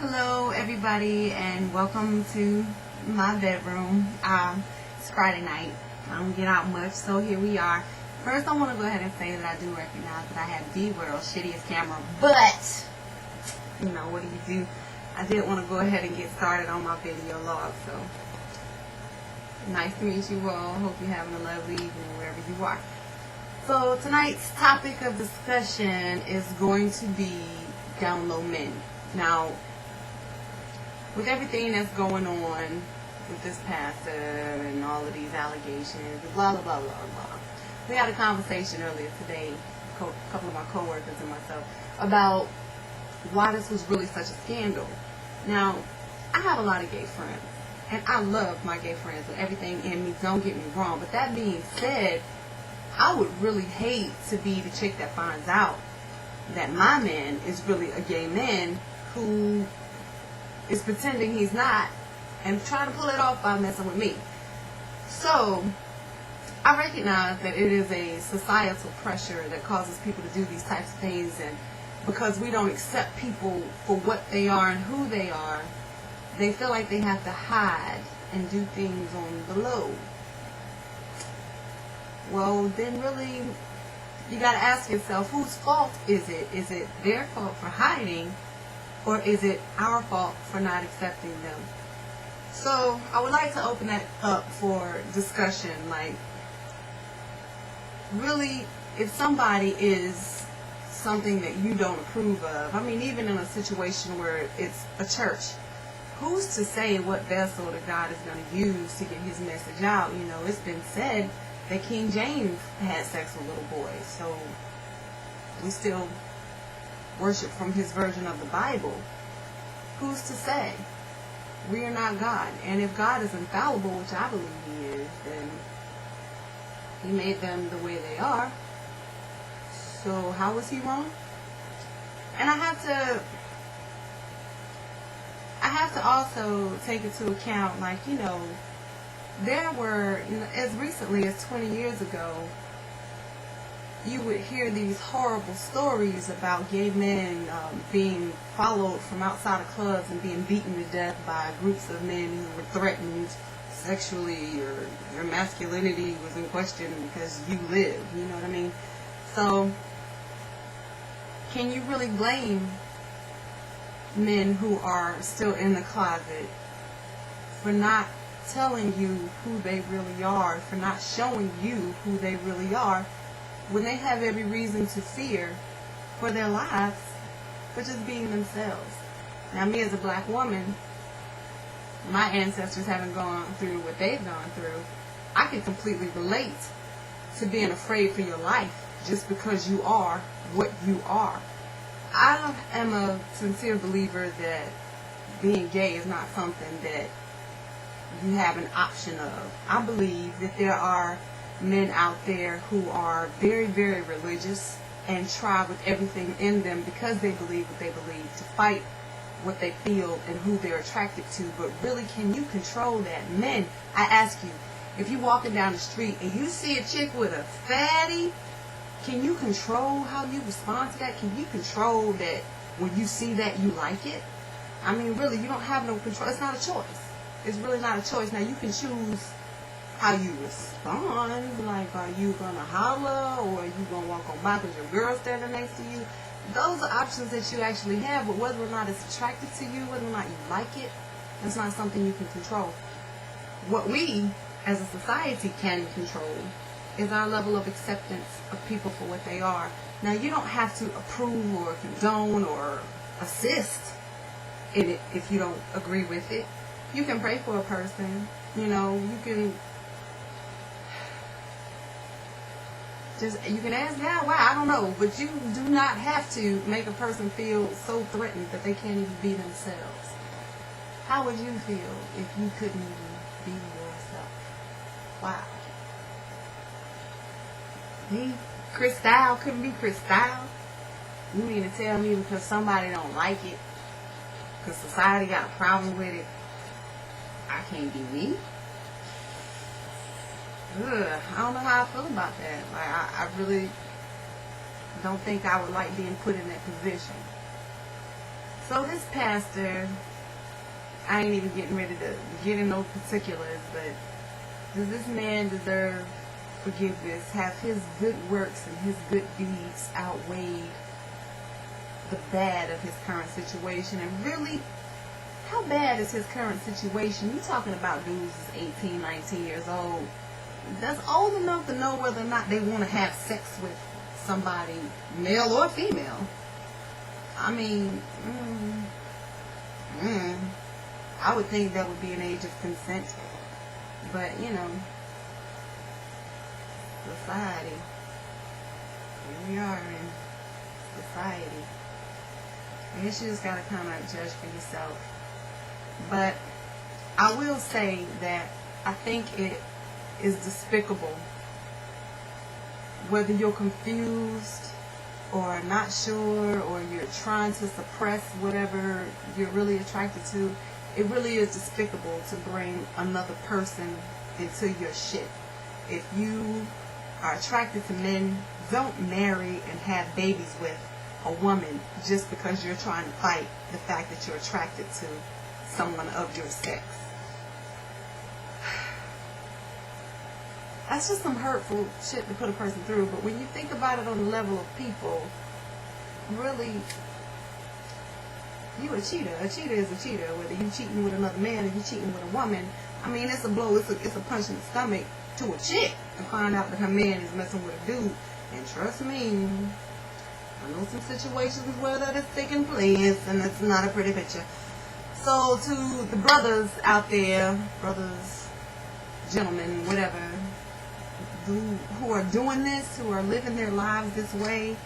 Hello everybody and welcome to my bedroom. It's Friday night. I don't get out much, so here we are. First I want to go ahead and say that I do recognize that I have the world's shittiest camera, but you know, what do you do? I did want to go ahead and get started on my video log, so nice to meet you all. Hope you're having a lovely evening wherever you are. So tonight's topic of discussion is going to be down low men. Now, with everything that's going on with this pastor and all of these allegations, blah, blah, blah, blah, blah. We had a conversation earlier today, a couple of my coworkers and myself, about why this was really such a scandal. Now, I have a lot of gay friends, and I love my gay friends and everything in me, don't get me wrong. But that being said, I would really hate to be the chick that finds out that my man is really a gay man who is pretending he's not and trying to pull it off by messing with me. So I recognize that it is a societal pressure that causes people to do these types of things, and because we don't accept people for what they are and who they are, they feel like they have to hide and do things on the low. Well, then really you got to ask yourself, whose fault is it? Is it their fault for hiding, or is it our fault for not accepting them? So I would like to open that up for discussion. Like, really, if somebody is something that you don't approve of, I mean, even in a situation where it's a church, who's to say what vessel that God is going to use to get his message out? You know, it's been said that King James had sex with little boys, so we still worship from his version of the Bible. Who's to say? We are not God. And if God is infallible, which I believe he is, then he made them the way they are. So how was he wrong? And I have to also take into account, like, you know, there were, you know, as recently as 20 years ago, you would hear these horrible stories about gay men being followed from outside of clubs and being beaten to death by groups of men who were threatened sexually, or your masculinity was in question because you live, you know what I mean? So, can you really blame men who are still in the closet for not telling you who they really are, for not showing you who they really are, when they have every reason to fear for their lives for just being themselves? Now, me as a black woman, my ancestors haven't gone through what they've gone through. I can completely relate to being afraid for your life just because you are what you are. I am a sincere believer that being gay is not something that you have an option of. I believe that there are men out there who are very, very religious and try with everything in them, because they believe what they believe, to fight what they feel and who they're attracted to. But really, can you control that? Men, I ask you, if you're walking down the street and you see a chick with a fatty, can you control how you respond to that? Can you control that when you see that you like it? I mean, really, you don't have no control. It's not a choice. It's really not a choice. Now, you can choose how you respond. Like, are you going to holler, or are you going to walk on by because your girl's standing next to you? Those are options that you actually have, but whether or not it's attracted to you, whether or not you like it, that's not something you can control. What we, as a society, can control is our level of acceptance of people for what they are. Now, you don't have to approve or condone or assist in it if you don't agree with it. You can pray for a person, you know, you can ask God why, I don't know, but you do not have to make a person feel so threatened that they can't even be themselves. How would you feel if you couldn't even be yourself? Wow. Me, Cristal, couldn't be Cristal? You mean to tell me because somebody don't like it, because society got a problem with it, I can't be me? Ugh, I don't know how I feel about that. Like, I really don't think I would like being put in that position. So this pastor, I ain't even getting ready to get in no particulars, but does this man deserve forgiveness? Have his good works and his good deeds outweighed the bad of his current situation? And really, how bad is his current situation? You're talking about dudes that's 18, 19 years old. That's old enough to know whether or not they want to have sex with somebody, male or female. I mean, I would think that would be an age of consent. But, you know, society. Here we are in society. I guess you just gotta kind of judge for yourself. But I will say that I think it is despicable, whether you're confused or not sure, or you're trying to suppress whatever you're really attracted to. It really is despicable to bring another person into your shit. If you are attracted to men, don't marry and have babies with a woman just because you're trying to fight the fact that you're attracted to someone of your sex. That's just some hurtful shit to put a person through. But when you think about it on the level of people, really, you a cheater. A cheater is a cheater. Whether you cheating with another man or you cheating with a woman, I mean, it's a blow. It's a punch in the stomach to a chick to find out that her man is messing with a dude. And trust me, I know some situations where that is taking place, and it's not a pretty picture. So to the brothers out there, brothers, gentlemen, whatever, who are doing this, who are living their lives this way,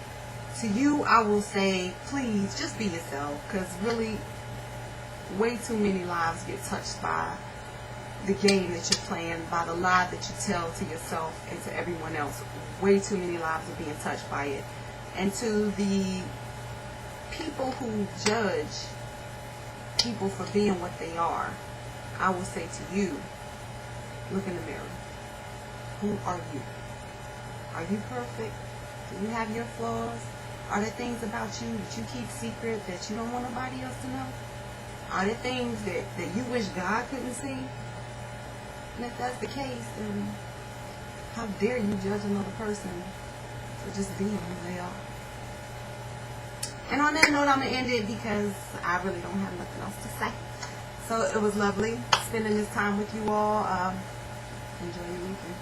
to you I will say, please just be yourself, because really way too many lives get touched by the game that you're playing, by the lie that you tell to yourself and to everyone else. Way too many lives are being touched by it. And to the people who judge people for being what they are, I will say to you, look in the mirror. Who are you? Are you perfect? Do you have your flaws? Are there things about you that you keep secret that you don't want nobody else to know? Are there things that you wish God couldn't see? And if that's the case, then how dare you judge another person for just being who they are? And on that note, I'm going to end it because I really don't have nothing else to say. So it was lovely spending this time with you all. Enjoy your weekend.